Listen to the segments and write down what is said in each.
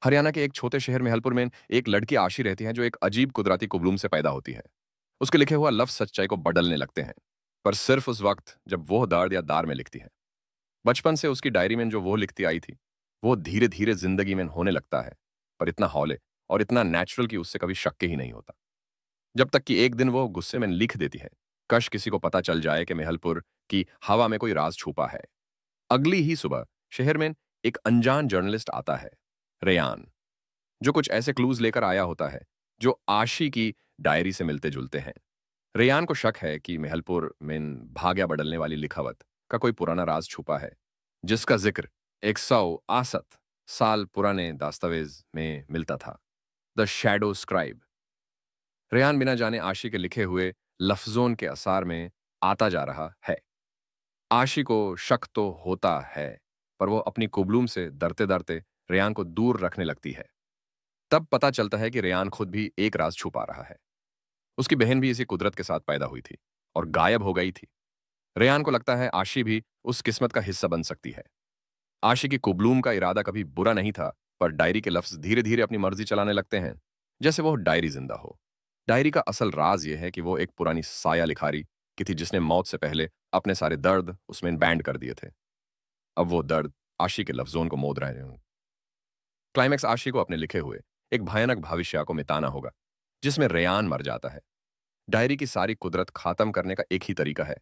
हरियाणा के एक छोटे शहर मेहलपुर में एक लड़की आशी रहती है जो एक अजीब कुदरती कुबलूम से पैदा होती है। उसके लिखे हुआ लफ्ज सच्चाई को बदलने लगते हैं, पर सिर्फ उस वक्त जब वो दर्द या दार में लिखती है। बचपन से उसकी डायरी में जो वो लिखती आई थी, वो धीरे धीरे जिंदगी में होने लगता है, पर इतना हौले और इतना नेचुरल कि उससे कभी शक ही नहीं होता। जब तक कि एक दिन वो गुस्से में लिख देती है, कश किसी को पता चल जाए कि मेहलपुर की हवा में कोई राज छुपा है। अगली ही सुबह शहर में एक अनजान जर्नलिस्ट आता है, रेयान, जो कुछ ऐसे क्लूज लेकर आया होता है जो आशी की डायरी से मिलते जुलते हैं। रेयान को शक है कि मेहलपुर में भाग्य बदलने वाली लिखावट का कोई पुराना राज छुपा है, जिसका जिक्र 168 साल पुराने दस्तावेज में मिलता था। The shadow scribe. रेयान बिना जाने आशी के लिखे हुए लफ्जों के असार में आता जा रहा है। आशी को शक तो होता है, पर वो अपनी कुबलूम से डरते डरते रेयान को दूर रखने लगती है। तब पता चलता है कि रेयान खुद भी एक राज छुपा रहा है। उसकी बहन भी इसी कुदरत के साथ पैदा हुई थी और गायब हो गई थी। रेयान को लगता है आशी भी उस किस्मत का हिस्सा बन सकती है। आशी की कुबलूम का इरादा कभी बुरा नहीं था, पर डायरी के लफ्ज धीरे धीरे अपनी मर्जी चलाने लगते हैं, जैसे वो डायरी जिंदा हो। डायरी का असल राज यह है कि वो एक पुरानी साया लिखारी की थी जिसने मौत से पहले अपने सारे दर्द उसमें बैंड कर दिए थे। अब वो दर्द आशी के लफ्जों को मोद रहे हैं। क्लाइमैक्स आशी को अपने लिखे हुए एक भयानक भविष्य को मिटाना होगा, जिसमें रेयान मर जाता है। डायरी की सारी कुदरत खत्म करने का एक ही तरीका है,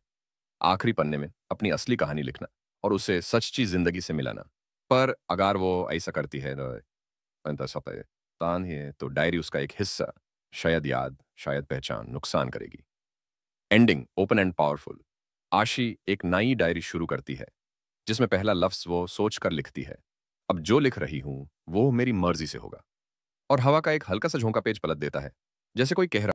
आखिरी पन्ने में अपनी असली कहानी लिखना और उसे सच्ची जिंदगी से मिलाना। पर अगर वो ऐसा करती है तान है तो डायरी उसका एक हिस्सा, शायद याद, शायद पहचान, नुकसान करेगी। Ending open and powerful. आशी एक नई डायरी शुरू करती है, जिसमें पहला लफ्ज वो सोच कर लिखती है, अब जो लिख रही हूं वो मेरी मर्जी से होगा। और हवा का एक हल्का सा झोंका पेज पलट देता है, जैसे कोई कह रहा